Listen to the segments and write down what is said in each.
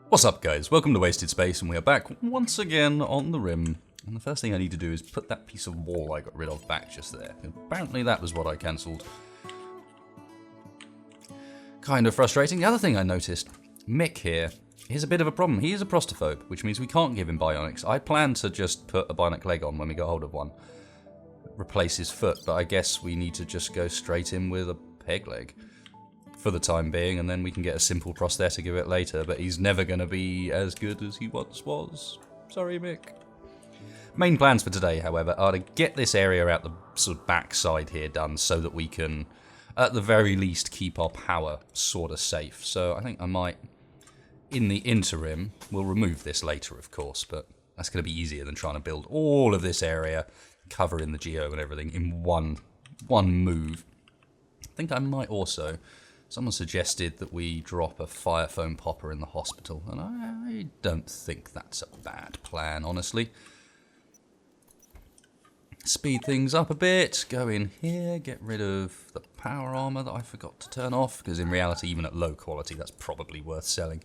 What's up, guys? Welcome to Wasted Space, and we are back once again on the Rim. And the first thing I need to do is put that piece of wall I got rid of back just there. Apparently that was what I cancelled. Kind of frustrating. The other thing I noticed, Mick here, is a bit of a problem. He is a prostophobe, which means we can't give him bionics. I plan to just put a bionic leg on when we get hold of one. Replace his foot, but I guess we need to just go straight in with a peg leg. For the time being, and then we can get a simple prosthetic of it later, but he's never going to be as good as he once was. Sorry, Mick. Main plans for today, however, are to get this area out the sort of back side here done so that we can, at the very least, keep our power sort of safe. So I think I might, in the interim, we'll remove this later, of course, but that's going to be easier than trying to build all of this area, covering the geo and everything in one move. I think I might also... Someone suggested that we drop a fire foam popper in the hospital, and I don't think that's a bad plan, honestly. Speed things up a bit, go in here, get rid of the power armor that I forgot to turn off, because in reality, even at low quality, that's probably worth selling.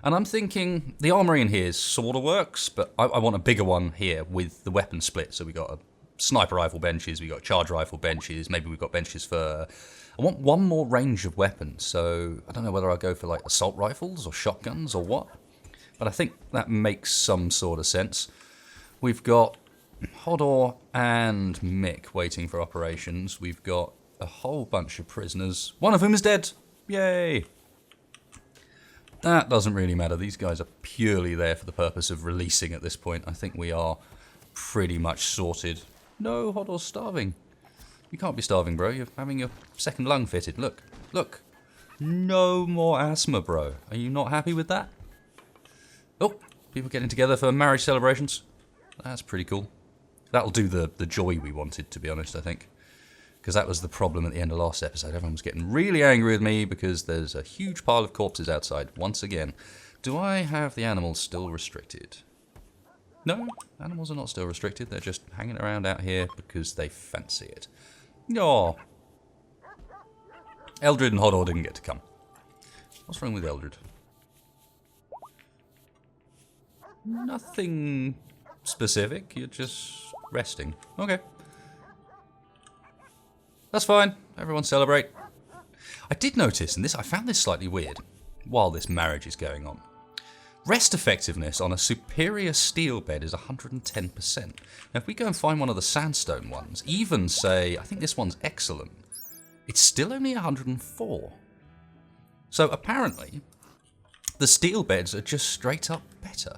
And I'm thinking, the armory in here sort of works, but I want a bigger one here with the weapon split. So we got a sniper rifle benches, we got charge rifle benches, maybe we've got benches for... I want one more range of weapons, so I don't know whether I'll go for like assault rifles or shotguns or what, but I think that makes some sort of sense. We've got Hodor and Mick waiting for operations. We've got a whole bunch of prisoners, one of whom is dead. Yay! That doesn't really matter. These guys are purely there for the purpose of releasing at this point. I think we are pretty much sorted. No, Hodor's starving. You can't be starving, bro. You're having your second lung fitted. Look. Look. No more asthma, bro. Are you not happy with that? Oh, people getting together for marriage celebrations. That's pretty cool. That'll do the joy we wanted, to be honest, I think. Because that was the problem at the end of last episode. Everyone was getting really angry with me because there's a huge pile of corpses outside once again. Do I have the animals still restricted? No, animals are not still restricted. They're just hanging around out here because they fancy it. Oh. Eldred and Hodor didn't get to come. What's wrong with Eldred? Nothing specific. You're just resting. Okay. That's fine. Everyone celebrate. I did notice, and I found this slightly weird, while this marriage is going on. Rest effectiveness on a superior steel bed is 110%. Now, if we go and find one of the sandstone ones, even say, I think this one's excellent, it's still only 104. So apparently, the steel beds are just straight up better.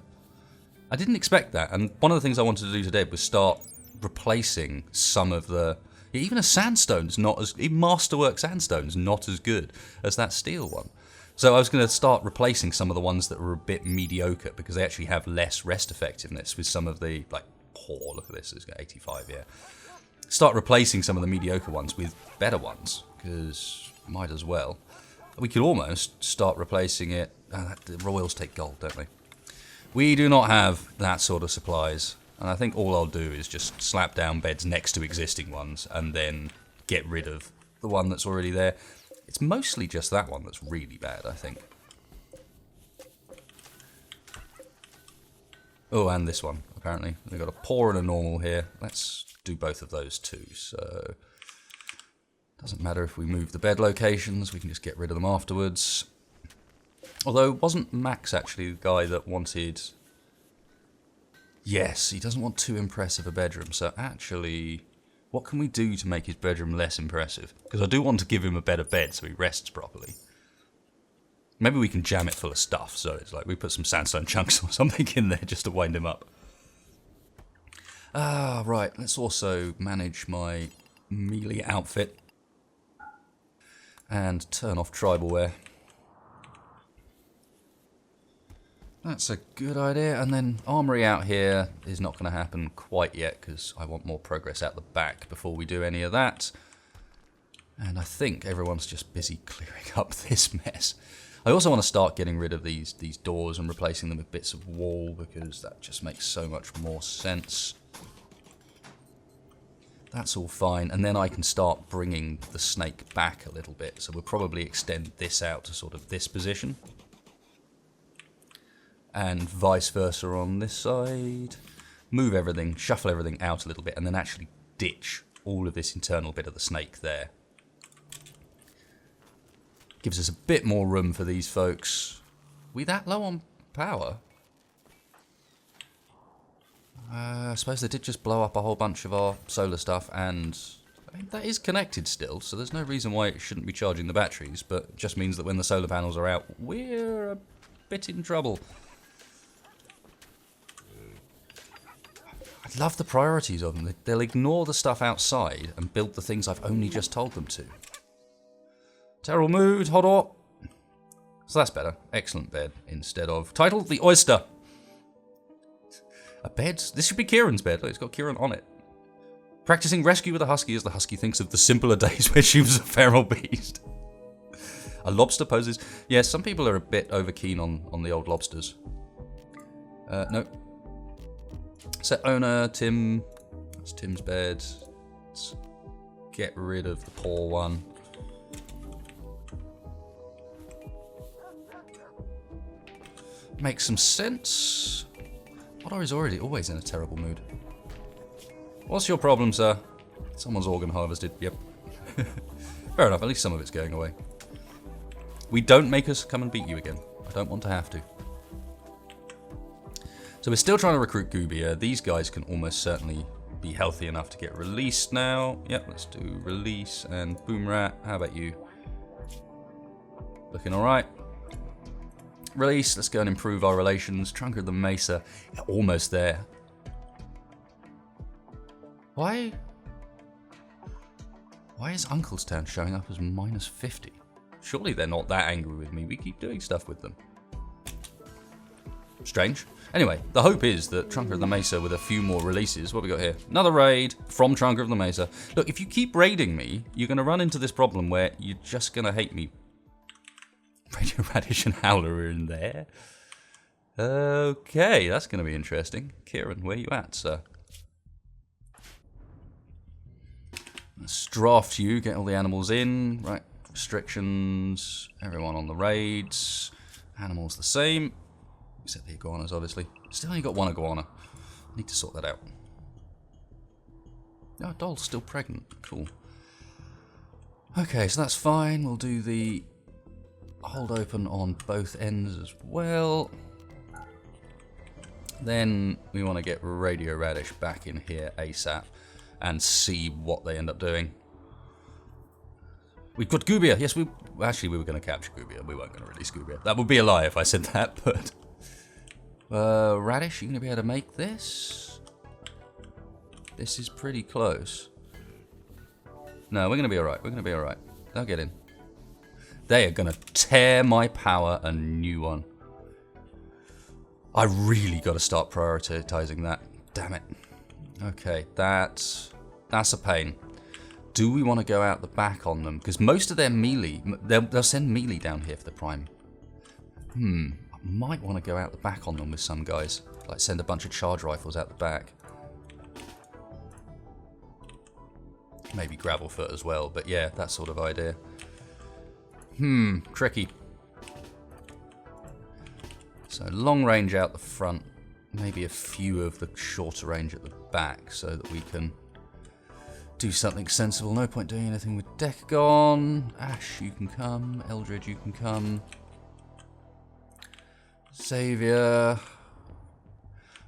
I didn't expect that, and one of the things I wanted to do today was start replacing some of the... Even a sandstone's not as... Even Masterwork sandstone's not as good as that steel one. So I was going to start replacing some of the ones that were a bit mediocre because they actually have less rest effectiveness with some of the, like, look at this, it's got 85, yeah. Start replacing some of the mediocre ones with better ones, because might as well. We could almost start replacing it, the royals take gold, don't they? We do not have that sort of supplies, and I think all I'll do is just slap down beds next to existing ones and then get rid of the one that's already there. It's mostly just that one that's really bad, I think. Oh, and this one, apparently. We've got a poor and a normal here. Let's do both of those too. So, doesn't matter if we move the bed locations, we can just get rid of them afterwards. Although, wasn't Max actually the guy that wanted... Yes, he doesn't want too impressive a bedroom, so actually... What can we do to make his bedroom less impressive? Because I do want to give him a better bed so he rests properly. Maybe we can jam it full of stuff, so it's like we put some sandstone chunks or something in there just to wind him up. Ah, right. Let's also manage my melee outfit. And turn off tribal wear. That's a good idea, and then armory out here is not going to happen quite yet because I want more progress out the back before we do any of that. And I think everyone's just busy clearing up this mess. I also want to start getting rid of these doors and replacing them with bits of wall because that just makes so much more sense. That's all fine, and then I can start bringing the snake back a little bit, so we'll probably extend this out to sort of this position. And vice versa on this side. Move everything, shuffle everything out a little bit, and then actually ditch all of this internal bit of the snake there. Gives us a bit more room for these folks. We that low on power? I suppose they did just blow up a whole bunch of our solar stuff, and I mean, that is connected still, so there's no reason why it shouldn't be charging the batteries, but it just means that when the solar panels are out, we're a bit in trouble. I love the priorities of them. They'll ignore the stuff outside and build the things I've only just told them to. Terrible mood, Hodor. So that's better. Excellent bed instead of... Title, The Oyster. A bed? This should be Kieran's bed. Look, it's got Kieran on it. Practicing rescue with a husky as the husky thinks of the simpler days where she was a feral beast. A lobster poses... Yes, some people are a bit over keen on the old lobsters. No. Set owner, Tim. That's Tim's bed. Let's get rid of the poor one. Makes some sense. Hodor is already always in a terrible mood. What's your problem, sir? Someone's organ harvested. Yep. Fair enough, at least some of it's going away. We don't make us come and beat you again. I don't want to have to. So we're still trying to recruit Gubia. These guys can almost certainly be healthy enough to get released now. Yep, let's do release and Boomrat. How about you? Looking alright. Release, let's go and improve our relations. Trunk of the Mesa, almost there. Why is Unclestown showing up as -50? Surely they're not that angry with me. We keep doing stuff with them. Strange. Anyway, the hope is that Trunk of the Mesa with a few more releases. What have we got here? Another raid from Trunk of the Mesa. Look, if you keep raiding me, you're going to run into this problem where you're just going to hate me. Radio Radish and Howler are in there. Okay, that's going to be interesting. Kieran, where you at, sir? Let's draft you, get all the animals in. Right, restrictions. Everyone on the raids. Animals the same. Except the iguanas, obviously. Still only got one iguana. Need to sort that out. Oh, doll's still pregnant. Cool. Okay, so that's fine. We'll do the hold open on both ends as well. Then we want to get Radio Radish back in here ASAP and see what they end up doing. We've got Gubia. Yes, we were going to capture Gubia. We weren't going to release Gubia. That would be a lie if I said that, but... Radish, you going to be able to make this? This is pretty close. No, we're going to be alright. We're going to be alright. They'll get in. They are going to tear my power a new one. I really got to start prioritizing that. Damn it. Okay, that's a pain. Do we want to go out the back on them? Because most of their melee, they'll send melee down here for the prime. I might want to go out the back on them with some guys. Like send a bunch of charge rifles out the back. Maybe Gravelfoot as well, but yeah, that sort of idea. Tricky. So long range out the front, maybe a few of the shorter range at the back so that we can do something sensible. No point doing anything with Decagon. Ash, you can come. Eldred, you can come. Xavier. Well,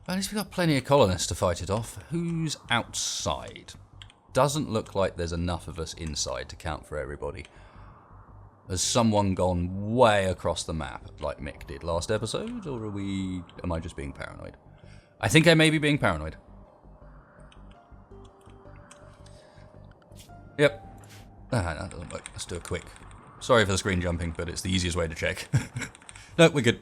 at least we've got plenty of colonists to fight it off. Who's outside? Doesn't look like there's enough of us inside to count for everybody. Has someone gone way across the map like Mick did last episode? Or am I just being paranoid? I think I may be being paranoid. Yep. That doesn't work. Let's do a quick. Sorry for the screen jumping, but it's the easiest way to check. No, we're good.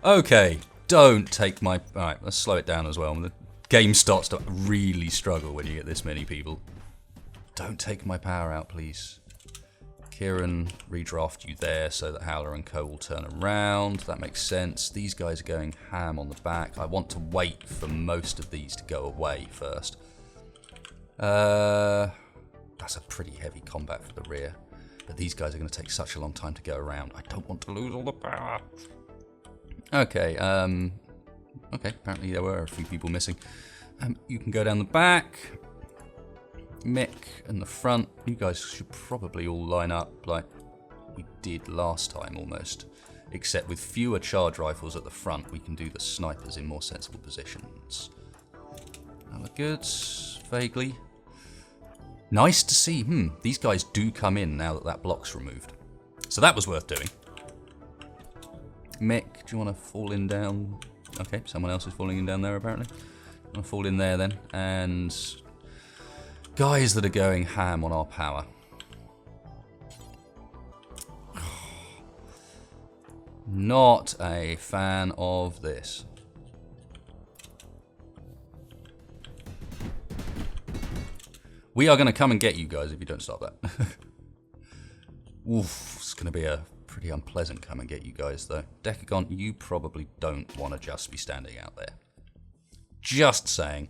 Okay, don't take my... Alright, let's slow it down as well. The game starts to really struggle when you get this many people. Don't take my power out, please. Kieran, redraft you there so that Howler and Co will turn around. That makes sense. These guys are going ham on the back. I want to wait for most of these to go away first. That's a pretty heavy combat for the rear. But these guys are going to take such a long time to go around. I don't want to lose all the power. Okay, okay, apparently there were a few people missing. You can go down the back. Mick and the front. You guys should probably all line up like we did last time almost. Except with fewer charge rifles at the front, we can do the snipers in more sensible positions. That look good, vaguely. Nice to see, these guys do come in now that that block's removed. So that was worth doing. Mick, do you want to fall in down? Okay, someone else is falling in down there apparently. I'm going to fall in there then. And guys that are going ham on our power. Not a fan of this. We are going to come and get you guys if you don't stop that. Oof, it's going to be a pretty unpleasant come and get you guys though. Decagon, you probably don't want to just be standing out there. Just saying.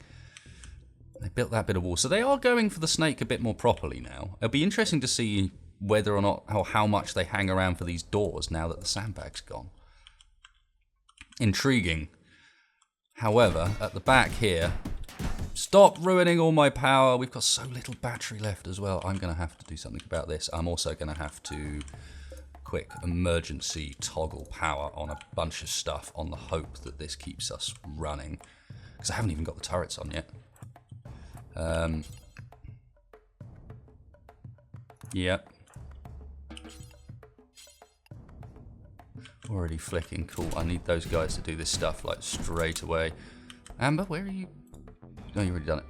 They built that bit of wall. So they are going for the snake a bit more properly now. It'll be interesting to see whether or not, or how much they hang around for these doors now that the sandbag's gone. Intriguing. However, at the back here, stop ruining all my power. We've got so little battery left as well. I'm going to have to do something about this. I'm also going to have to quick emergency toggle power on a bunch of stuff on the hope that this keeps us running. Because I haven't even got the turrets on yet. Yep. Already flicking. Cool. I need those guys to do this stuff like straight away. Amber, where are you? No, you've already done it.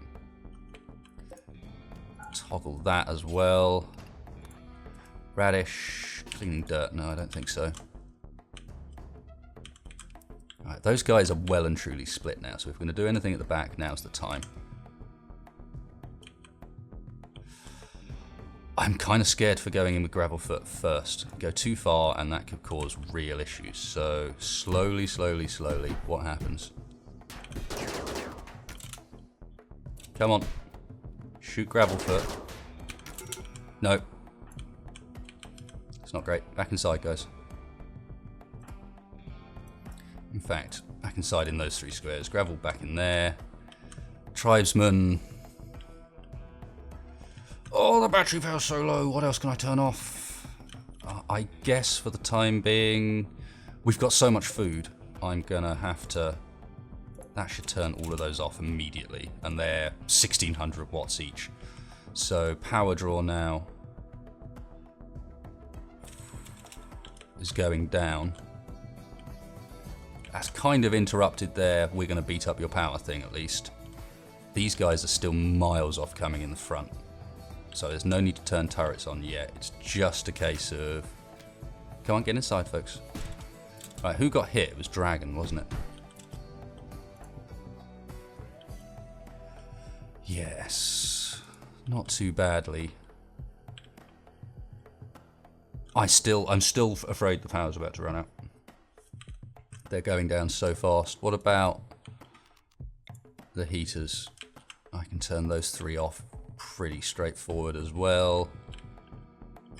Toggle that as well. Radish. Cleaning dirt. No, I don't think so. Alright, those guys are well and truly split now. So if we're going to do anything at the back, now's the time. I'm kind of scared for going in with Gravelfoot first. Go too far and that could cause real issues. So slowly, slowly, slowly, what happens? Come on. Shoot Gravelfoot. No. It's not great. Back inside, guys. In fact, back inside in those 3 squares. Gravel back in there. Tribesmen. Oh, the battery power's so low. What else can I turn off? I guess for the time being, we've got so much food. I'm going to have to... That should turn all of those off immediately. And they're 1600 watts each. So power draw now is going down. That's kind of interrupted there. We're going to beat up your power thing at least. These guys are still miles off coming in the front. So there's no need to turn turrets on yet. It's just a case of... Come on, get inside, folks. Right, who got hit? It was Dragon, wasn't it? Yes. Not too badly. I'm still afraid the power's about to run out. They're going down so fast. What about the heaters? I can turn those 3 off pretty straightforward as well.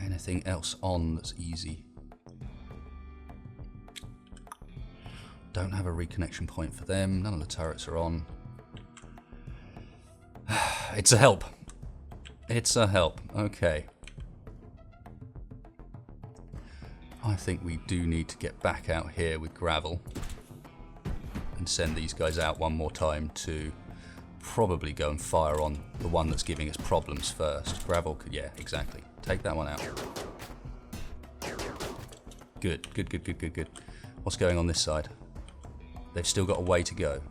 Anything else on that's easy? Don't have a reconnection point for them. None of the turrets are on. It's a help. It's a help. Okay. I think we do need to get back out here with Gravel and send these guys out one more time to probably go and fire on the one that's giving us problems first. Gravel could, yeah, exactly. Take that one out. Good, good, good, good, good, good. What's going on this side? They've still got a way to go.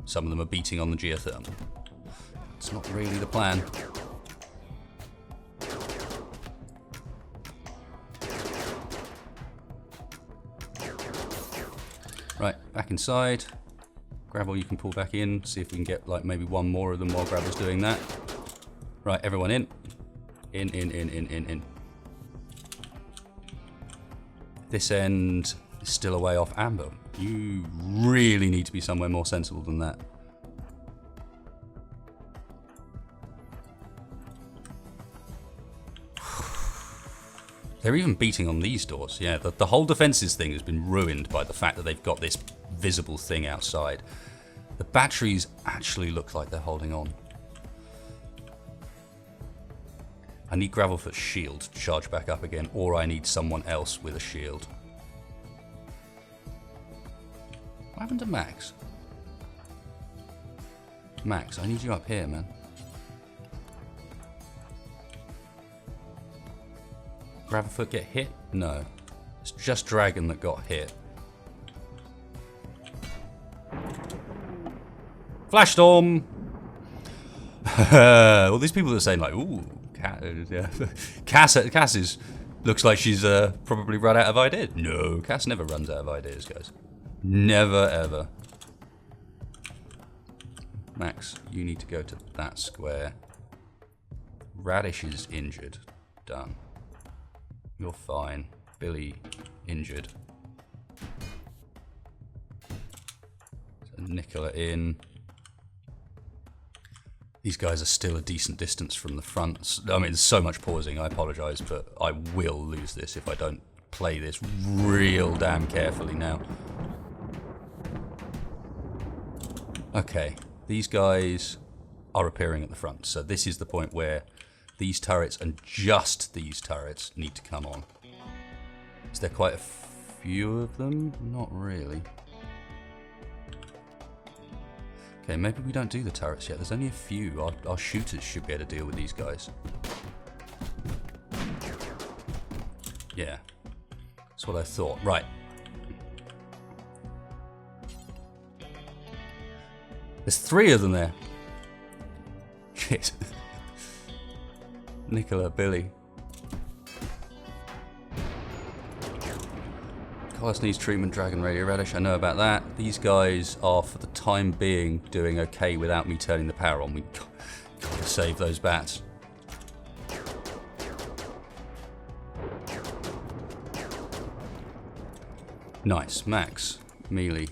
Some of them are beating on the geothermal. It's not really the plan. Right, back inside. Gravel, you can pull back in, see if we can get like maybe one more of them while Gravel's doing that. Right, everyone in. In. This end is still a way off. Amber, you really need to be somewhere more sensible than that. They're even beating on these doors. Yeah, the whole defences thing has been ruined by the fact that they've got this visible thing outside. The batteries actually look like they're holding on. I need Gravelfoot's shield to charge back up again, or I need someone else with a shield. What happened to Max? Max, I need you up here, man. Gravelfoot get hit? No. It's just Dragon that got hit. Flash Storm! Well, these people are saying like, ooh, yeah. Cass is, looks like she's probably run out of ideas. No, Cass never runs out of ideas, guys. Never, ever. Max, you need to go to that square. Radish is injured. Done. You're fine. Billy, injured. So Nicola in. These guys are still a decent distance from the front. I mean, there's so much pausing, I apologise, but I will lose this if I don't play this real damn carefully now. Okay, these guys are appearing at the front, so this is the point where these turrets, and just these turrets, need to come on. Is there quite a few of them? Not really. Okay, maybe we don't do the turrets yet. There's only a few. Our shooters should be able to deal with these guys. Yeah. That's what I thought. Right. There's 3 of them there. Shit. Nicola, Billy. Carlos needs treatment, Dragon, Radio Radish. I know about that. These guys are, for the time being, doing okay without me turning the power on. We gotta save those bats. Nice. Max. Melee.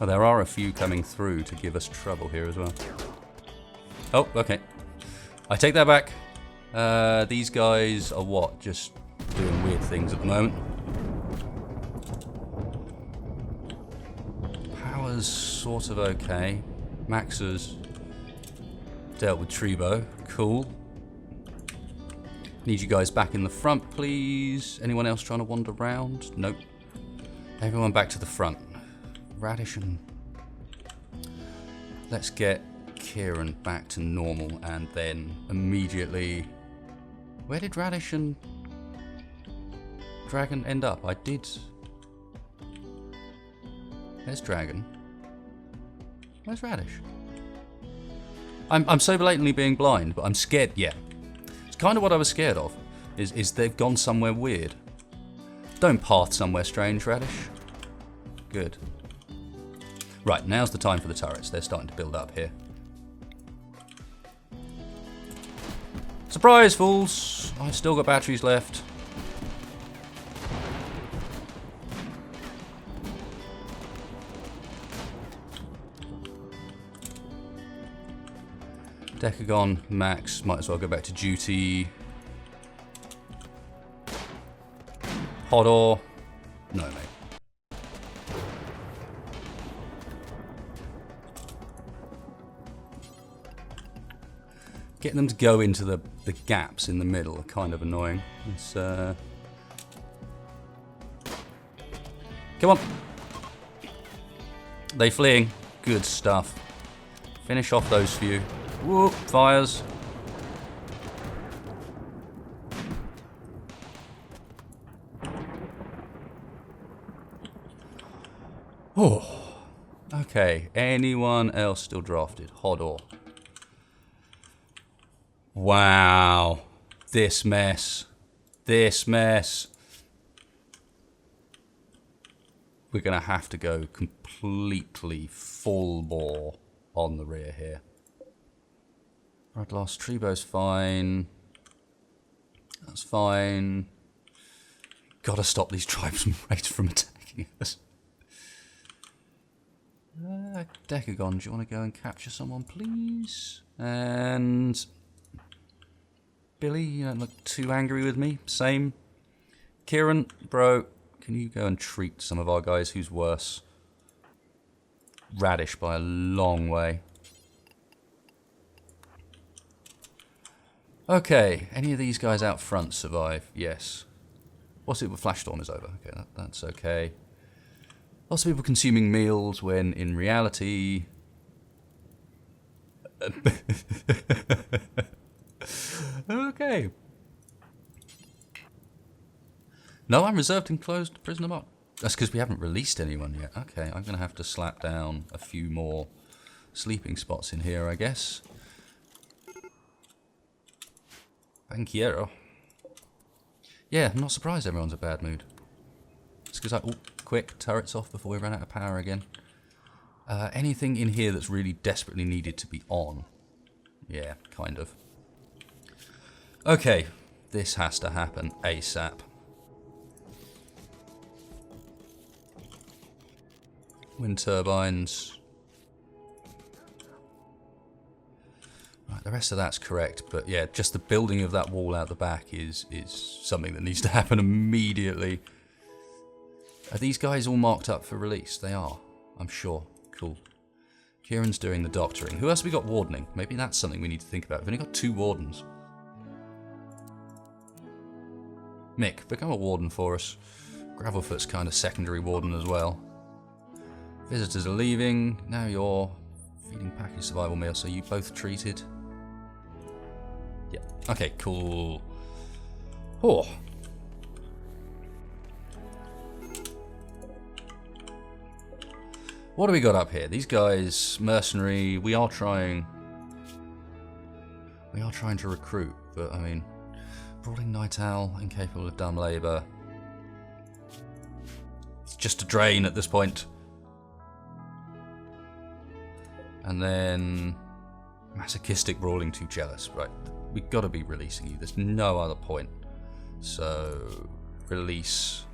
Oh, there are a few coming through to give us trouble here as well. Oh, okay. I take that back. These guys are what? Just doing weird things at the moment. Power's sort of okay. Max has dealt with Tribo. Cool. Need you guys back in the front, please. Anyone else trying to wander around? Nope. Everyone back to the front. Radish and... Let's get Kieran back to normal and then immediately... Where did Radish and Dragon end up? I did... There's Dragon. Where's Radish? I'm so blatantly being blind, but I'm scared. Yeah. It's kind of what I was scared of. Is they've gone somewhere weird. Don't path somewhere strange, Radish. Good. Right, now's the time for the turrets. They're starting to build up here. Surprise, fools! I've still got batteries left. Decagon, Max, might as well go back to duty. Hodor. No, mate. Getting them to go into the gaps in the middle are kind of annoying. It's, come on. They fleeing. Good stuff. Finish off those few. Whoop, fires. Oh. Okay, anyone else still drafted? Hodor. Wow. This mess. This mess. We're going to have to go completely full bore on the rear here. Red lost. Tribo's fine. That's fine. Gotta stop these tribesmen from attacking us. Decagon, do you want to go and capture someone, please? And... Billy, you don't look too angry with me. Same. Kieran, bro, can you go and treat some of our guys? Who's worse? Radish by a long way. Okay, any of these guys out front survive? Yes. What's it with Flash Storm is over? Okay, that's okay. Lots of people consuming meals when in reality... Okay. No, I'm reserved and closed prisoner mark. That's because we haven't released anyone yet. Okay, I'm going to have to slap down a few more sleeping spots in here, I guess. Banquiero. Yeah, I'm not surprised everyone's in a bad mood. It's because oh, quick, turrets off before we run out of power again. Anything in here that's really desperately needed to be on? Yeah, kind of. Okay, this has to happen ASAP. Wind turbines. Right, the rest of that's correct, but yeah, just the building of that wall out the back is something that needs to happen immediately. Are these guys all marked up for release? They are, I'm sure. Cool. Kieran's doing the doctoring. Who else have we got wardening? Maybe that's something we need to think about. We've only got 2 wardens. Mick, become a warden for us. Gravelfoot's kind of secondary warden as well. Visitors are leaving. Now you're feeding package survival meal. So you both treated? Yeah. Okay, cool. Oh. What do we got up here? These guys, mercenary. We are trying to recruit, but I mean, brawling night owl, incapable of dumb labour. It's just a drain at this point. And then masochistic brawling, too jealous. Right, we've got to be releasing you. There's no other point. So release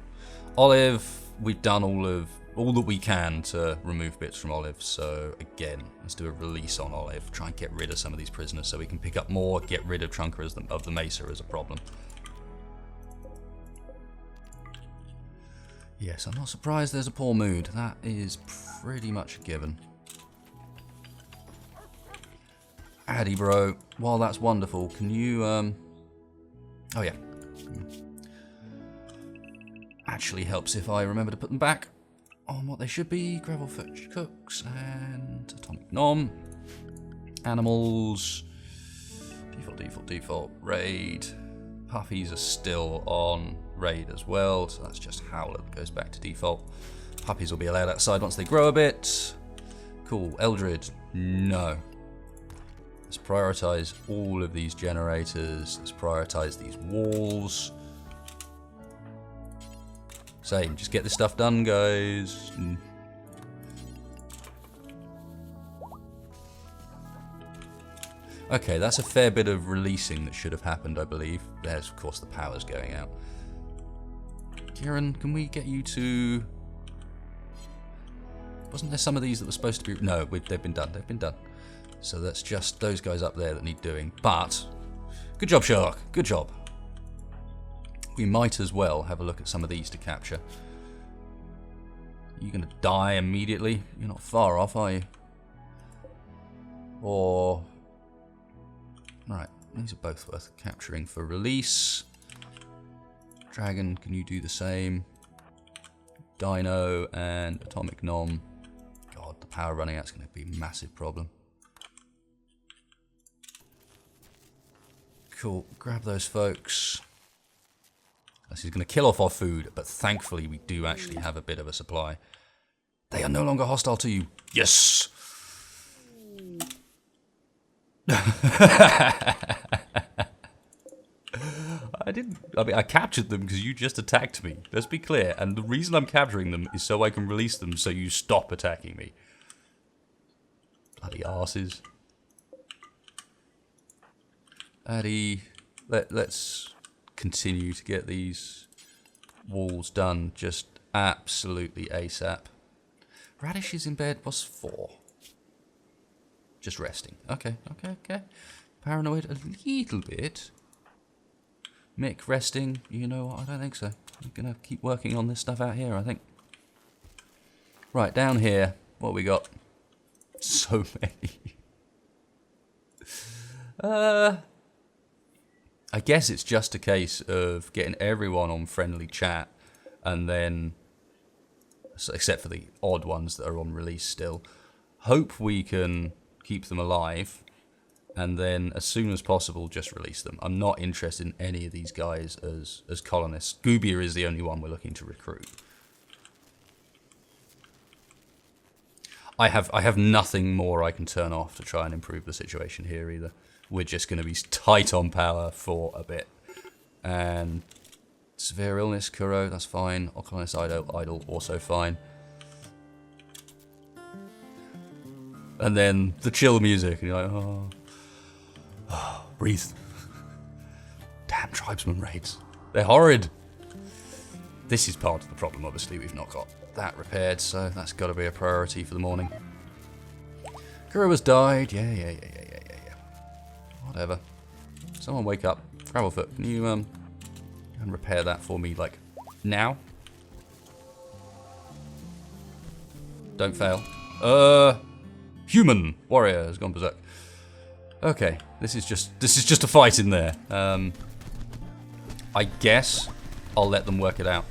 Olive. We've done all that we can to remove bits from Olive. So again, let's do a release on Olive. Try and get rid of some of these prisoners so we can pick up more. Get rid of Trunker of the Mesa as a problem. Yes, I'm not surprised there's a poor mood. That is pretty much a given. Addy, bro. While that's wonderful, can you, oh yeah. Actually helps if I remember to put them back on what they should be. Gravelfoot cooks and atomic nom. Animals. Default. Raid. Puppies are still on raid as well, so that's just Howler that goes back to default. Puppies will be allowed outside once they grow a bit. Cool. Eldred. No. Let's prioritize all of these generators. Let's prioritize these walls. Same, just get this stuff done, guys. Okay, that's a fair bit of releasing that should have happened, I believe. There's, of course, the power's going out. Kieran, can we get you to... Wasn't there some of these that were supposed to be... No, they've been done. They've been done. So that's just those guys up there that need doing. But, good job, Sherlock. Good job. We might as well have a look at some of these to capture. You're going to die immediately. You're not far off, are you? Or... Right, these are both worth capturing for release. Dragon, can you do the same? Dino and Atomic Nom. God, the power running out's going to be a massive problem. Cool, grab those folks. This is going to kill off our food, but thankfully we do actually have a bit of a supply. They are no longer hostile to you. Yes! I captured them because you just attacked me. Let's be clear. And the reason I'm capturing them is so I can release them so you stop attacking me. Bloody arses. Addy, let's continue to get these walls done just absolutely ASAP. Radish is in bed. What's 4? Just resting. Okay. Paranoid a little bit. Mick resting? You know what? I don't think so. I'm going to keep working on this stuff out here, I think. Right, down here. What we got? So many. I guess it's just a case of getting everyone on friendly chat and then, except for the odd ones that are on release still, hope we can keep them alive and then as soon as possible just release them. I'm not interested in any of these guys as colonists. Goobia is the only one we're looking to recruit. I have nothing more I can turn off to try and improve the situation here either. We're just going to be tight on power for a bit. And severe illness, Kuro, that's fine. Oculus idle, also fine. And then the chill music, and you're like, oh, breathe. Damn tribesman raids. They're horrid. This is part of the problem, obviously. We've not got that repaired, so that's got to be a priority for the morning. Kuro has died. Yeah. Whatever. Someone wake up. Gravelfoot, can you and repair that for me, like, now? Don't fail. Human warrior has gone berserk. Okay, this is just a fight in there. I guess I'll let them work it out.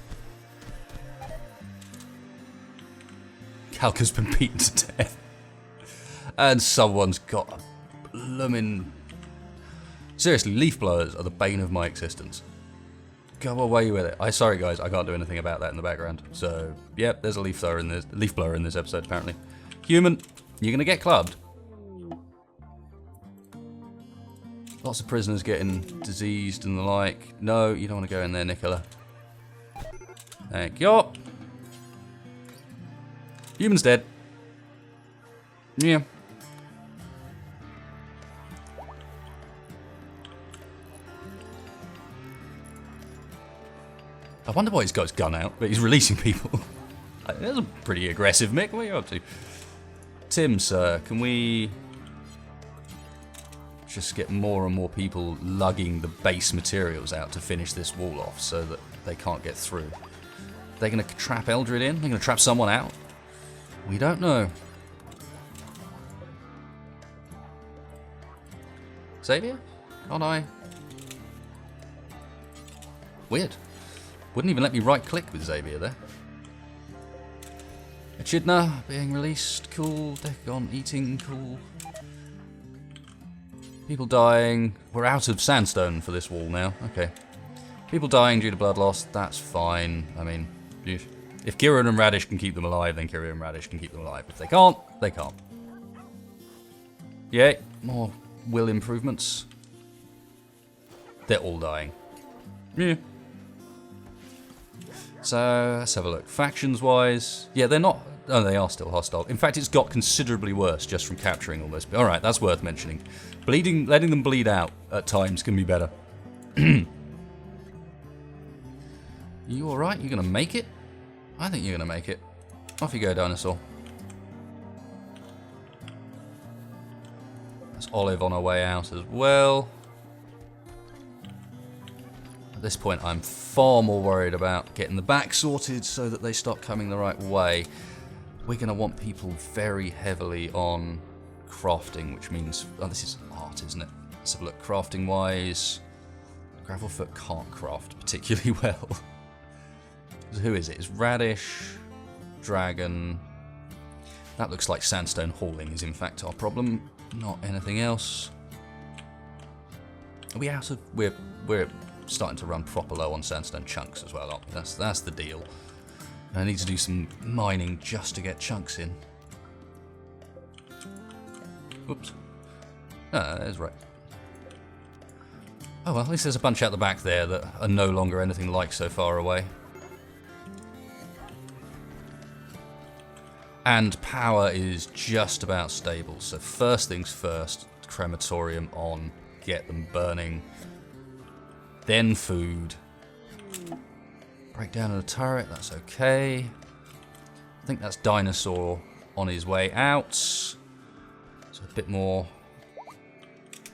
Kalka's been beaten to death. And someone's got a bloomin'... Seriously, leaf blowers are the bane of my existence. Go away with it. Sorry guys, I can't do anything about that in the background. So, yep, there's a leaf blower in this episode apparently. Human, you're gonna get clubbed. Lots of prisoners getting diseased and the like. No, you don't want to go in there, Nicola. Thank you. Human's dead. Yeah. I wonder why he's got his gun out, but he's releasing people. That's a pretty aggressive, Mick. What are you up to? Tim, sir, can we just get more and more people lugging the base materials out to finish this wall off so that they can't get through? They're going to trap Eldred in? They're going to trap someone out? We don't know. Xavier? Can't I? Weird. Wouldn't even let me right-click with Xavier there. Echidna being released, cool. Decagon eating, cool. People dying. We're out of sandstone for this wall now. Okay. People dying due to blood loss, that's fine. I mean, if Kieran and Radish can keep them alive, then Kieran and Radish can keep them alive. If they can't, they can't. Yay, more will improvements. They're all dying. Yeah. So, let's have a look. Factions-wise, yeah, they're not... Oh, they are still hostile. In fact, it's got considerably worse just from capturing all this. Alright, that's worth mentioning. Letting them bleed out at times can be better. You alright? You gonna make it? I think you're gonna make it. Off you go, dinosaur. That's Olive on her way out as well. At this point, I'm far more worried about getting the back sorted so that they stop coming the right way. We're going to want people very heavily on crafting, which means... Oh, this is art, isn't it? Let's have a look. Crafting-wise, Gravelfoot can't craft particularly well. So who is it? It's Radish, Dragon... That looks like sandstone hauling is in fact our problem, not anything else. Are we out of... We're starting to run proper low on sandstone chunks as well, aren't we? That's the deal. I need to do some mining just to get chunks in. Oops. Ah, that's right. Oh well, at least there's a bunch out the back there that are no longer anything like so far away. And power is just about stable, so first things first, crematorium on, get them burning. Then food. Break down a turret, that's okay. I think that's Dinosaur on his way out. So a bit more...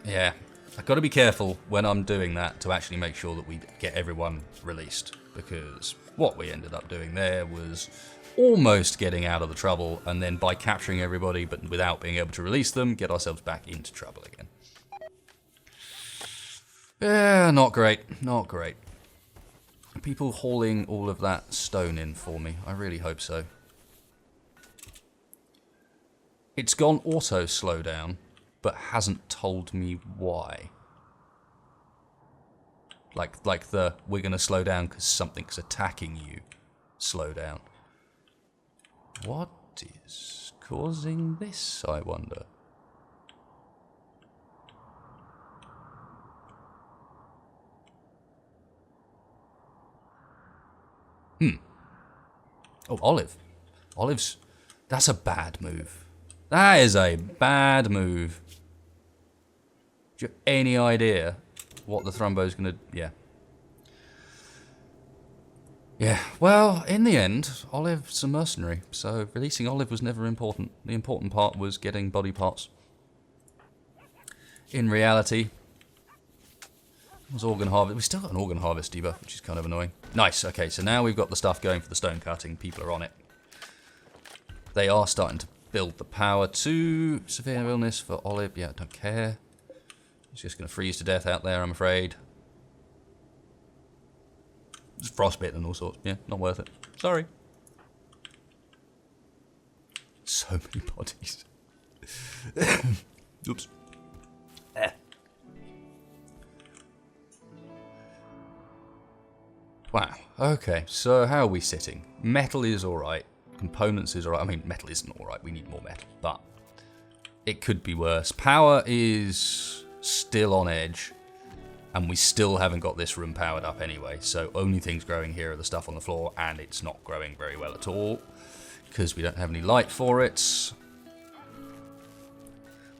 Yeah, I've got to be careful when I'm doing that to actually make sure that we get everyone released, because what we ended up doing there was almost getting out of the trouble, and then by capturing everybody but without being able to release them, get ourselves back into trouble again. Yeah, not great, not great. Are people hauling all of that stone in for me? I really hope so. It's gone auto slow down, but hasn't told me why. Like the we're gonna slow down because something's attacking you. Slow down. What is causing this, I wonder? Oh, Olive. Olive's... That's a bad move. That is a bad move. Do you have any idea what the Thrumbo's gonna... Yeah. Yeah, well, in the end, Olive's a mercenary, so releasing Olive was never important. The important part was getting body parts. In reality, it was organ harvest. We still got an organ harvest debuff, which is kind of annoying. Nice, okay, so now we've got the stuff going for the stone cutting. People are on it. They are starting to build the power to severe illness for Olive. Yeah, don't care. He's just going to freeze to death out there, I'm afraid. It's frostbitten and all sorts. Yeah, not worth it. Sorry. So many bodies. Oops. Wow. Okay, so how are we sitting? Metal is alright. Components is alright. I mean, metal isn't alright. We need more metal. But it could be worse. Power is still on edge. And we still haven't got this room powered up anyway. So only things growing here are the stuff on the floor. And it's not growing very well at all. Because we don't have any light for it.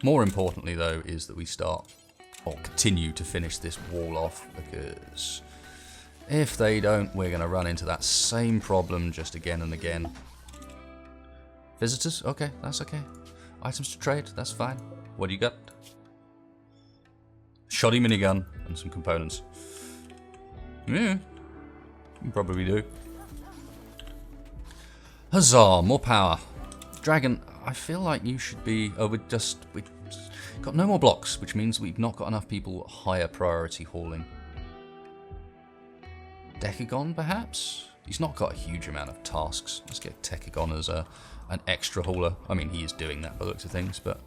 More importantly, though, is that we start or continue to finish this wall off. Because if they don't, we're going to run into that same problem just again and again. Visitors? Okay, that's okay. Items to trade? That's fine. What do you got? Shoddy minigun and some components. Yeah, you probably do. Huzzah, more power. Dragon, I feel like you should be... Oh, we've got no more blocks, which means we've not got enough people higher priority hauling. Decagon, perhaps? He's not got a huge amount of tasks. Let's get Decagon as an extra hauler. I mean, he is doing that by the looks of things, but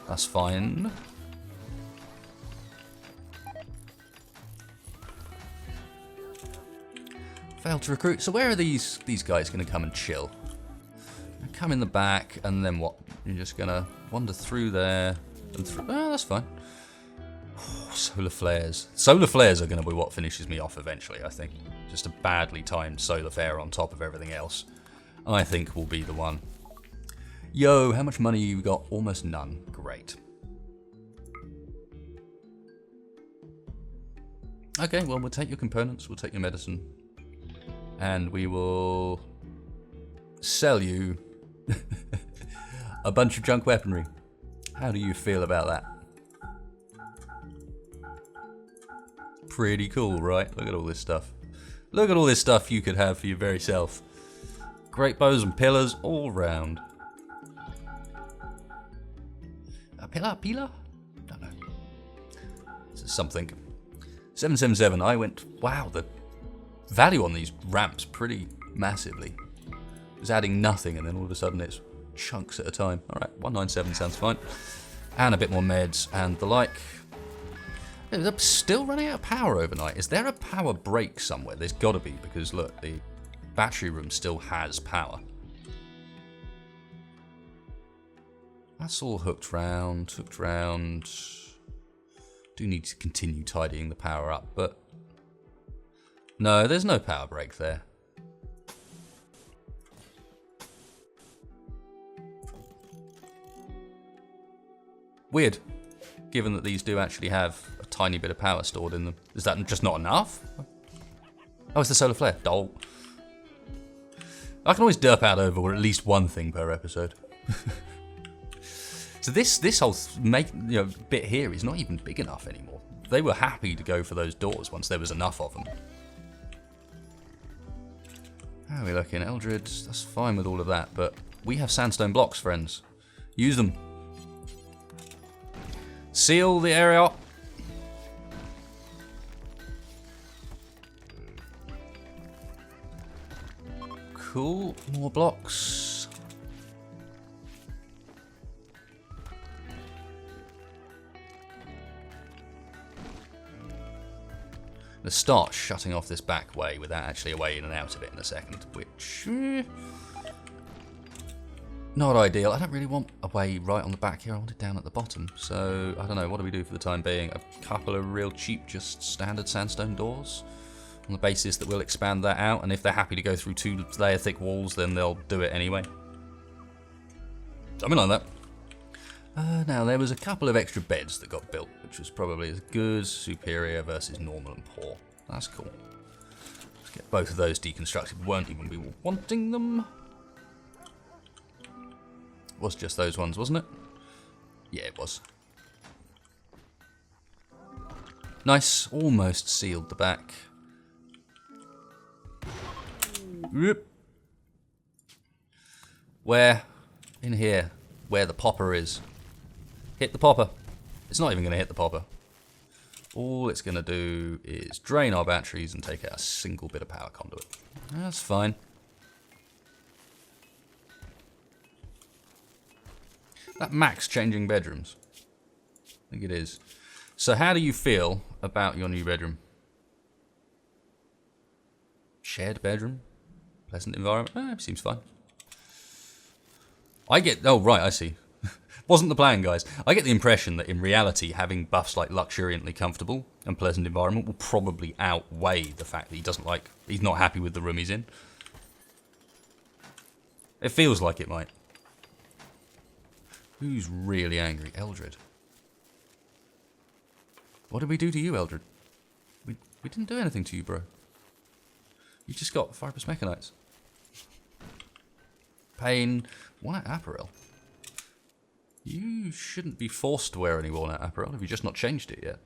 that's fine. Failed to recruit. So where are these guys going to come and chill? Come in the back, and then what? You're just going to wander through there and through. Oh, that's fine. Solar flares. Solar flares are going to be what finishes me off eventually, I think. Just a badly timed solar flare on top of everything else, I think will be the one. Yo, how much money you got? Almost none. Great. Okay, well, we'll take your components, we'll take your medicine, and we will sell you a bunch of junk weaponry. How do you feel about that? Pretty cool, right? Look at all this stuff. Look at all this stuff you could have for your very self. Great bows and pillars all round. A pillar? Don't know. This is something. 777, I went, wow, the value on these ramps pretty massively. It was adding nothing, and then all of a sudden it's chunks at a time. Alright, 197 sounds fine. And a bit more meds and the like. They're still running out of power overnight. Is there a power break somewhere? There's got to be, because look, the battery room still has power. That's all hooked round, Do need to continue tidying the power up, but no, there's no power break there. Weird, given that these do actually have a tiny bit of power stored in them. Is that just not enough? Oh, it's the solar flare. Dole. I can always derp out over at least one thing per episode. So this whole bit here is not even big enough anymore. They were happy to go for those doors once there was enough of them. How are we looking? Eldred, that's fine with all of that, but we have sandstone blocks, friends. Use them. Seal the area. Cool, more blocks. Let's start shutting off this back way without actually a way in and out of it in a second, which... not ideal. I don't really want a way right on the back here. I want it down at the bottom. So, I don't know. What do we do for the time being? A couple of real cheap, just standard sandstone doors? On the basis that we'll expand that out, and if they're happy to go through 2-layer thick walls, then they'll do it anyway. Something like that. Now, there was a couple of extra beds that got built, which was probably as good, superior versus normal and poor. That's cool. Let's get both of those deconstructed. We won't even be wanting them. It was just those ones, wasn't it? Yeah, it was. Nice. Almost sealed the back. Whoop. Where? In here. Where the popper is. Hit the popper. It's not even going to hit the popper. All it's going to do is drain our batteries and take out a single bit of power conduit. That's fine. That Max changing bedrooms. I think it is. So how do you feel about your new bedroom? Shared bedroom? Pleasant environment? Seems fine. I get... oh, right, I see. Wasn't the plan, guys. I get the impression that in reality, having buffs like luxuriantly comfortable and pleasant environment will probably outweigh the fact that he doesn't like... he's not happy with the room he's in. It feels like it might. Who's really angry? Eldred. What did we do to you, Eldred? We didn't do anything to you, bro. You just got fibrous mechanites. Pain. Walnut apparel. You shouldn't be forced to wear any walnut apparel. Have you just not changed it yet?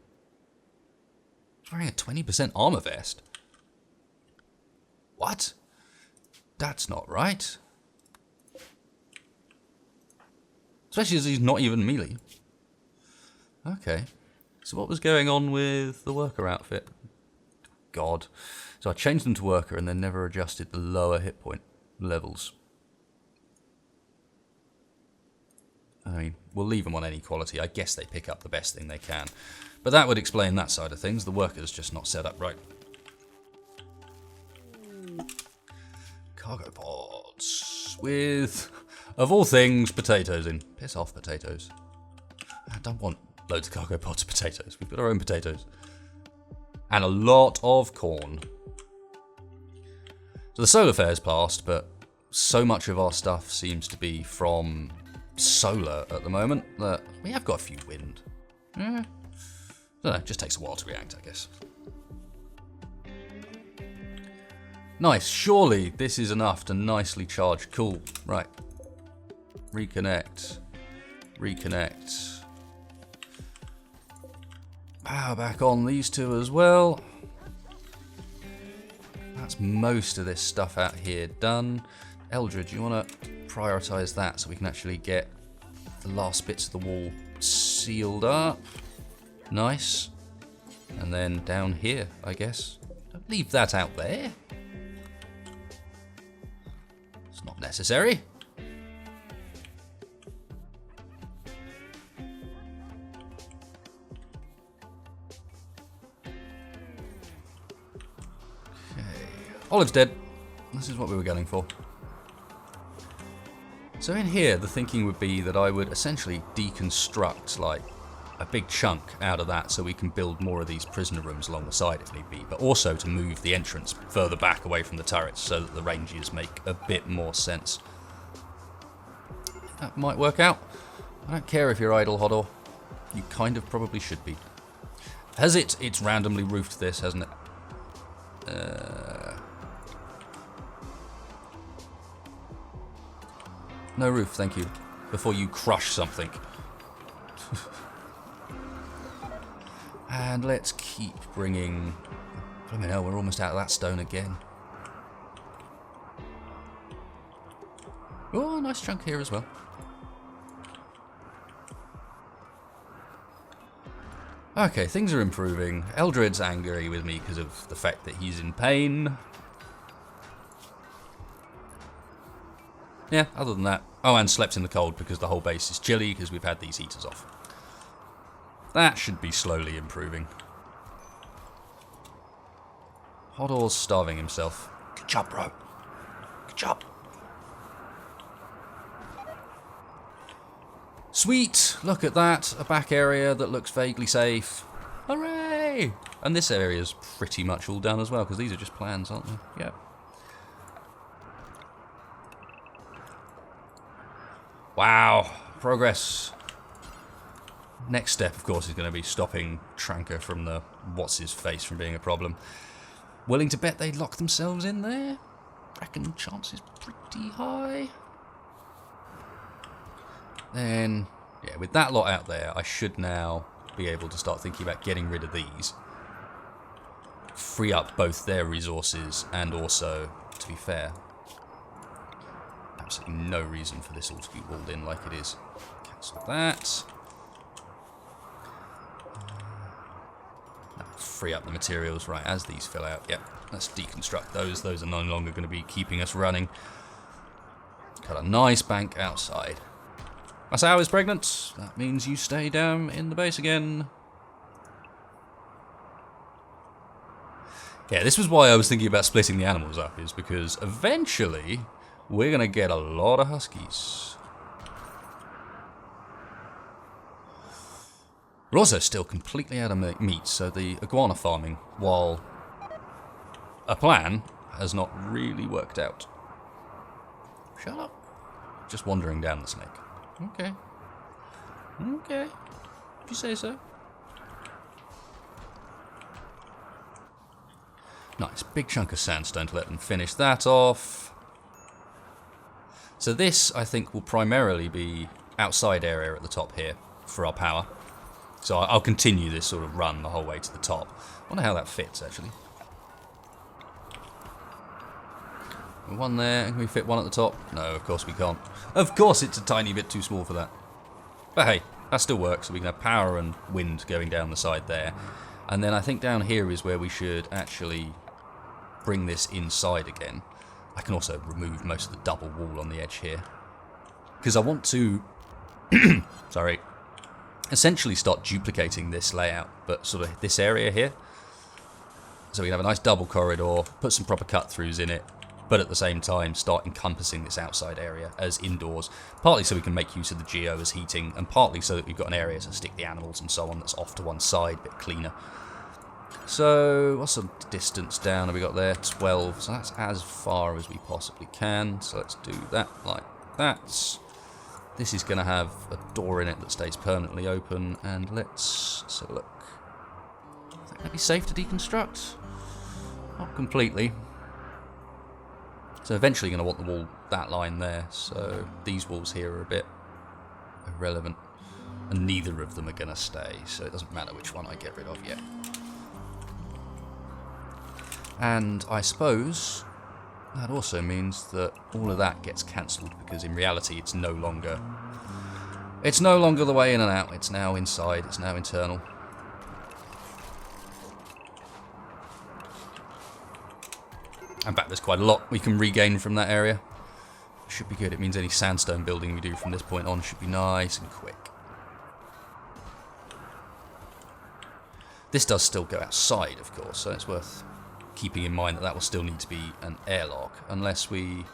He's wearing a 20% armor vest. What? That's not right. Especially as he's not even melee. Okay. So what was going on with the worker outfit? God. So I changed them to worker and then never adjusted the lower hit point levels. I mean, we'll leave them on any quality. I guess they pick up the best thing they can. But that would explain that side of things. The worker's just not set up right. Cargo pods. With, of all things, potatoes in. Piss off, potatoes. I don't want loads of cargo pods of potatoes. We've got our own potatoes. And a lot of corn. So the solar fair's passed, but so much of our stuff seems to be from solar at the moment that we have got a few wind. I don't know, it just takes a while to react, I guess. Nice, surely this is enough to nicely charge. Cool, right. Reconnect. Reconnect. Power back on these two as well. That's most of this stuff out here done. Eldred, you want to prioritize that so we can actually get the last bits of the wall sealed up? Nice. And then down here, I guess. Don't leave that out there. It's not necessary. Olive's dead. This is what we were gunning for. So in here, the thinking would be that I would essentially deconstruct like a big chunk out of that so we can build more of these prisoner rooms along the side if need be, but also to move the entrance further back away from the turrets so that the ranges make a bit more sense. That might work out. I don't care if you're idle, Hodor. You kind of probably should be. It's randomly roofed this, hasn't it? No roof, thank you. Before you crush something. And let's keep bringing... I mean, we're almost out of that stone again. Oh, nice chunk here as well. Okay, things are improving. Eldred's angry with me because of the fact that he's in pain. Yeah, other than that. Oh, and slept in the cold because the whole base is chilly because we've had these heaters off. That should be slowly improving. Hodor's starving himself. Good job, bro. Good job. Sweet! Look at that. A back area that looks vaguely safe. Hooray! And this area's pretty much all done as well, because these are just plans, aren't they? Yep. Wow. Progress. Next step, of course, is going to be stopping Tranker from the what's-his-face from being a problem. Willing to bet they lock themselves in there? Reckon chance is pretty high. Then, yeah, with that lot out there, I should now be able to start thinking about getting rid of these. Free up both their resources and also, to be fair, absolutely no reason for this all to be walled in like it is. Cancel that. Free up the materials right as these fill out. Yep, let's deconstruct those. Those are no longer going to be keeping us running. Got a nice bank outside. Masao is pregnant. That means you stay down in the base again. Yeah, this was why I was thinking about splitting the animals up, is because eventually we're going to get a lot of huskies. We're also still completely out of meat, so the iguana farming, while a plan, has not really worked out. Shut up. Just wandering down the snake. Okay. Okay. If you say so. Nice. Big chunk of sandstone to let them finish that off. So this, I think, will primarily be outside area at the top here for our power. So I'll continue this sort of run the whole way to the top. I wonder how that fits, actually. One there. Can we fit one at the top? No, of course we can't. Of course it's a tiny bit too small for that. But hey, that still works. So we can have power and wind going down the side there. And then I think down here is where we should actually bring this inside again. I can also remove most of the double wall on the edge here. Because I want to... sorry. Essentially start duplicating this layout, but sort of this area here. So we can have a nice double corridor, put some proper cut-throughs in it, but at the same time start encompassing this outside area as indoors, partly so we can make use of the geo as heating, and partly so that we've got an area to stick the animals and so on that's off to one side, a bit cleaner. So, what's the distance down have we got there? 12, so that's as far as we possibly can, so let's do that like that. This is going to have a door in it that stays permanently open, and let's have a look. Is that going to be safe to deconstruct? Not completely. So eventually going to want the wall, that line there, so these walls here are a bit irrelevant, and neither of them are going to stay, so it doesn't matter which one I get rid of yet. And I suppose that also means that all of that gets cancelled, because in reality it's no longer the way in and out, it's now inside, it's now internal. In fact, there's quite a lot we can regain from that area. Should be good. It means any sandstone building we do from this point on should be nice and quick. This does still go outside, of course, so it's worth keeping in mind that that will still need to be an airlock, unless we...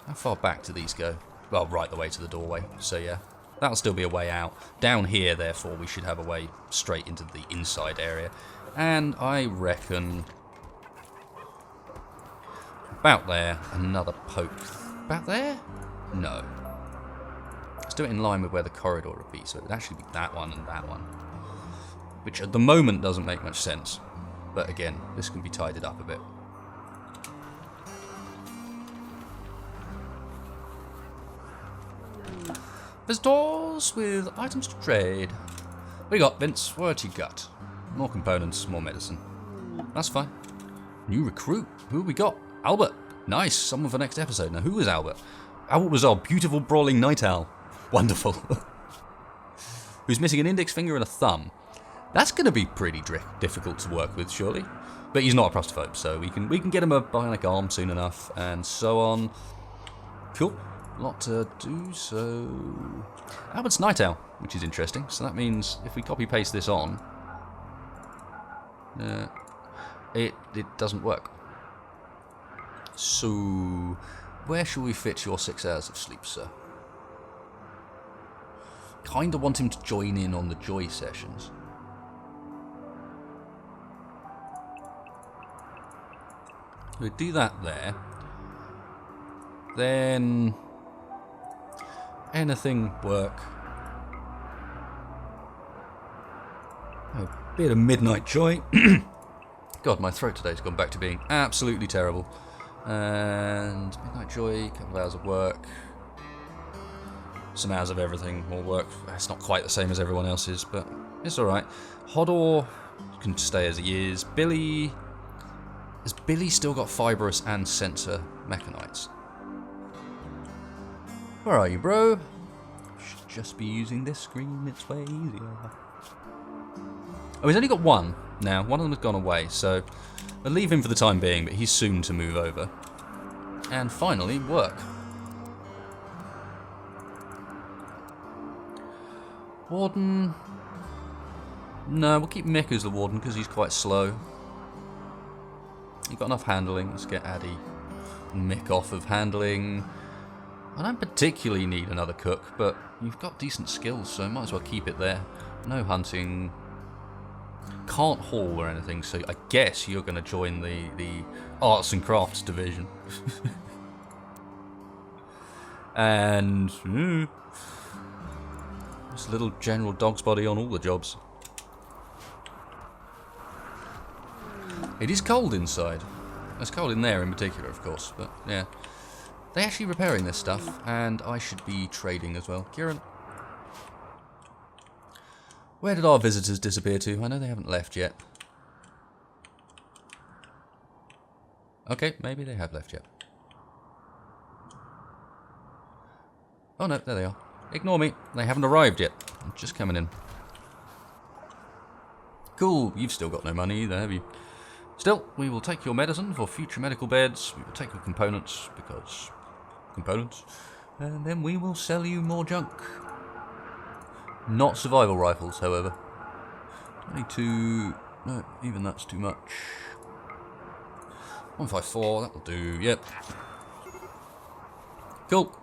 How far back do these go? Well, right the way to the doorway, so yeah. That'll still be a way out. Down here, therefore, we should have a way straight into the inside area. And I reckon... about there, another poke. About there? No. Let's do it in line with where the corridor would be, so it would actually be that one and that one. Which at the moment doesn't make much sense. But again, this can be tidied up a bit. Visitors with items to trade. What you got, Vince? What you got? More components, more medicine. That's fine. New recruit. Who have we got? Albert. Nice. Someone for next episode. Now, who was Albert? Albert was our beautiful brawling night owl. Wonderful. Who's missing an index finger and a thumb. That's going to be pretty difficult to work with, surely. But he's not a prostaphobe, so we can get him a bionic arm soon enough, and so on. Cool. Lot to do, so... Albert's night owl, which is interesting. So that means if we copy-paste this on... it doesn't work. So... Where shall we fit your 6 hours of sleep, sir? Kinda want him to join in on the joy sessions. We do that there. Then anything work. A bit of midnight joy. God, my throat today's gone back to being absolutely terrible. And midnight joy, a couple of hours of work. Some hours of everything will work. It's not quite the same as everyone else's, but it's alright. Hodor can stay as he is. Billy... Has Billy still got fibrous and sensor mechanites? Where are you, bro? Should just be using this screen, it's way easier. Oh, he's only got one now. One of them has gone away, so I'll leave him for the time being, but he's soon to move over. And finally, work. Warden. No, we'll keep Mick as the warden because he's quite slow. You've got enough handling. Let's get Addy and Mick off of handling. I don't particularly need another cook, but you've got decent skills, so might as well keep it there. No hunting. Can't haul or anything, so I guess you're going to join the arts and crafts division. And just a little general dog's body on all the jobs. It is cold inside. It's cold in there in particular, of course, but yeah. They're actually repairing this stuff, and I should be trading as well. Kieran. Where did our visitors disappear to? I know they haven't left yet. Okay, maybe they have left yet. Oh no, there they are. Ignore me. They haven't arrived yet. I'm just coming in. Cool. You've still got no money either, have you? Still, we will take your medicine for future medical beds. We will take your components, because... components. And then we will sell you more junk. Not survival rifles, however. 22... No, even that's too much. 154, that'll do, yep. Cool.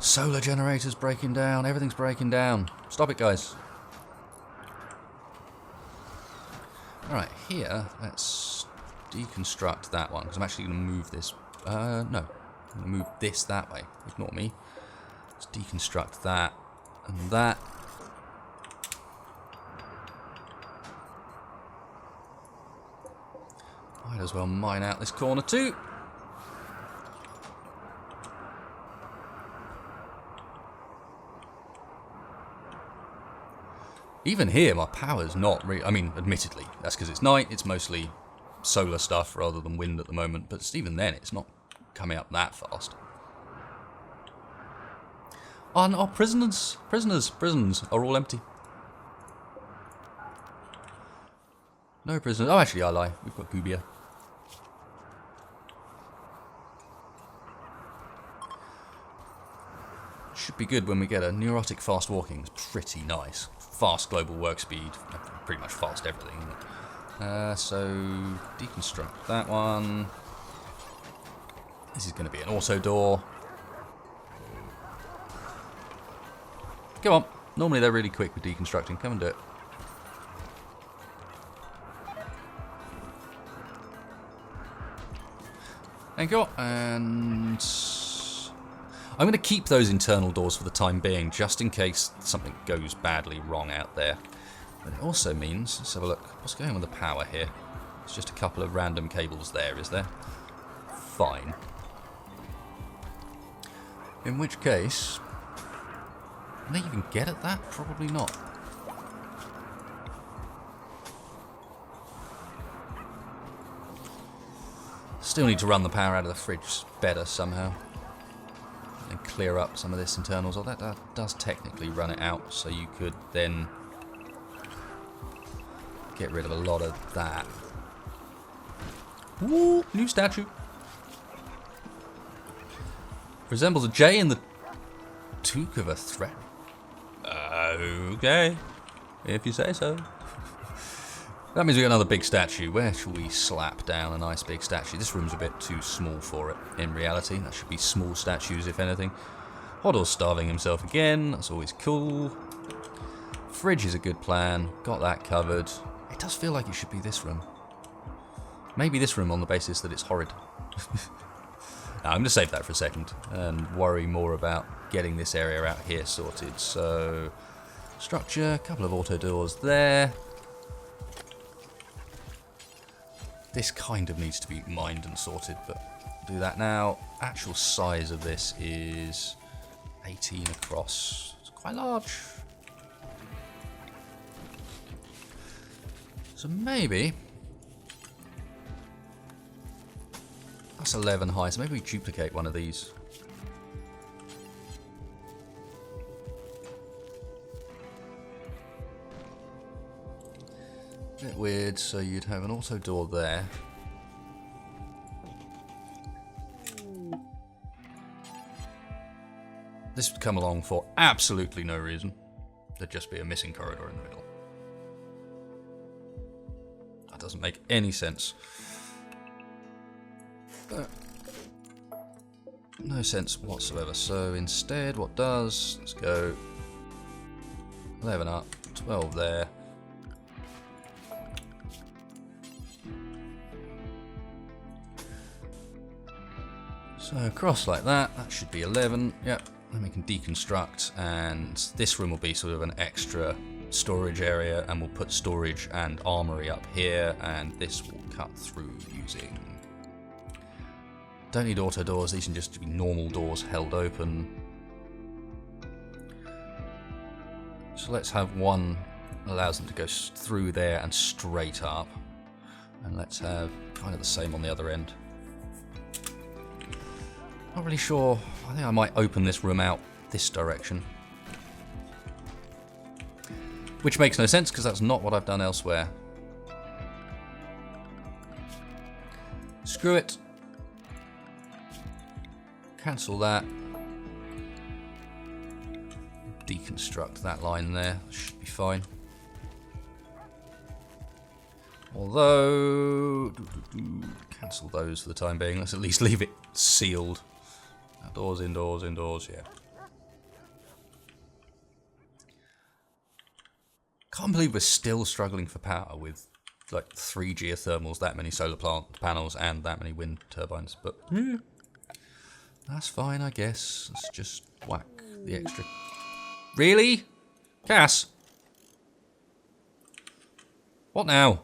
Solar generators breaking down, everything's breaking down. Stop it, guys. Alright, here, let's deconstruct that one, because I'm actually going to move this... no. I'm going to move this that way. Ignore me. Let's deconstruct that and that. Might as well mine out this corner too. Even here, my power's not really... I mean, admittedly, that's because it's night. It's mostly solar stuff rather than wind at the moment. But even then, it's not coming up that fast. And our prisons are all empty. No prisoners. Oh, actually, I lie. We've got Gubia. Should be good when we get a neurotic fast walking. It's pretty nice. Fast global work speed. Pretty much fast everything. So, deconstruct that one. This is going to be an auto door. Come on. Normally they're really quick with deconstructing. Come and do it. Thank you. And I'm going to keep those internal doors for the time being, just in case something goes badly wrong out there. But it also means, let's have a look. What's going on with the power here? It's just a couple of random cables there, is there? Fine. In which case, Can they even get at that? Probably not. Still need to run the power out of the fridge better somehow. And clear up some of this internals. Oh, that does technically run it out, so you could then get rid of a lot of that. Woo! New statue. Resembles a J in the toque of a threat. Okay, if you say so. That means we got another big statue. Where shall we slap down a nice big statue? This room's a bit too small for it, in reality. That should be small statues, if anything. Hodor's starving himself again. That's always cool. Fridge is a good plan. Got that covered. It does feel like it should be this room. Maybe this room on the basis that it's horrid. I'm going to save that for a second and worry more about getting this area out here sorted. So, structure, a couple of auto doors there. This kind of needs to be mined and sorted, but I'll do that now. Actual size of this is 18 across. It's quite large. So maybe that's 11 high, so maybe we duplicate one of these. Bit weird, so you'd have an auto door there. This would come along for absolutely no reason. There'd just be a missing corridor in the middle. That doesn't make any sense. No sense whatsoever. So instead, what does? Let's go 11 up, 12 there. So across like that, that should be 11, yep. Then we can deconstruct, and this room will be sort of an extra storage area, and we'll put storage and armory up here, and this will cut through using... Don't need auto doors, these can just be normal doors held open. So let's have one that allows them to go through there and straight up. And let's have kind of the same on the other end. Not really sure. I think I might open this room out this direction. Which makes no sense because that's not what I've done elsewhere. Screw it. Cancel that. Deconstruct that line there. Should be fine. Although... cancel those for the time being. Let's at least leave it sealed. Outdoors, indoors, indoors, yeah. Can't believe we're still struggling for power with like 3 geothermals, that many solar panels, and that many wind turbines. But yeah, that's fine, I guess. Let's just whack the extra. Really? Cass? What now?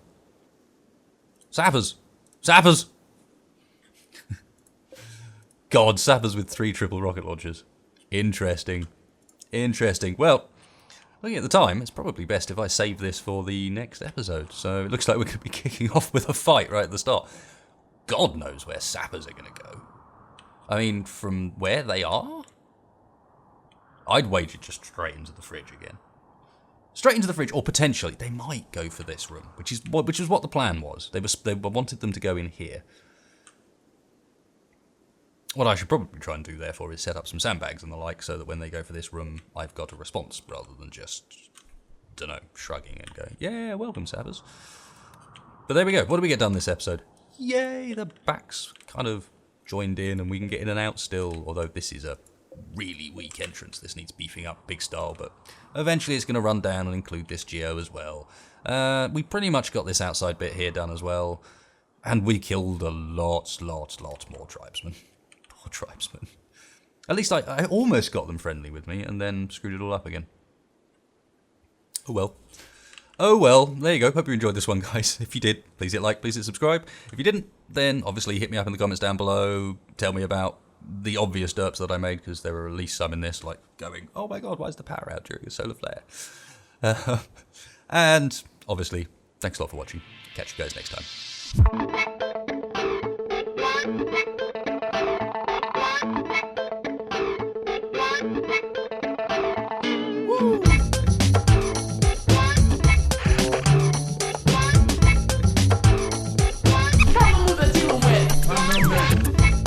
Sappers! Sappers! God, sappers with 3 triple rocket launchers. Interesting. Interesting. Well, looking at the time, it's probably best if I save this for the next episode. So it looks like we're going to be kicking off with a fight right at the start. God knows where sappers are going to go. I mean, from where they are? I'd wager just straight into the fridge again. Straight into the fridge, or potentially, they might go for this room, which is what the plan was. They wanted them to go in here. What I should probably try and do, therefore, is set up some sandbags and the like, so that when they go for this room, I've got a response, rather than just, dunno, shrugging and going, yeah, welcome, sappers. But there we go. What do we get done this episode? Yay, the back's kind of joined in, and we can get in and out still, although this is a really weak entrance. This needs beefing up big style, but eventually it's going to run down and include this geo as well. We pretty much got this outside bit here done as well, and we killed a lot more tribesmen. Tribesmen. At least I almost got them friendly with me and then screwed it all up again. Oh well. Oh well, there you go. Hope you enjoyed this one, guys. If you did, please hit like, please hit subscribe. If you didn't, then obviously hit me up in the comments down below. Tell me about the obvious derps that I made, because there were at least some in this, like going, oh my god, why is the power out during a solar flare? And obviously, thanks a lot for watching. Catch you guys next time.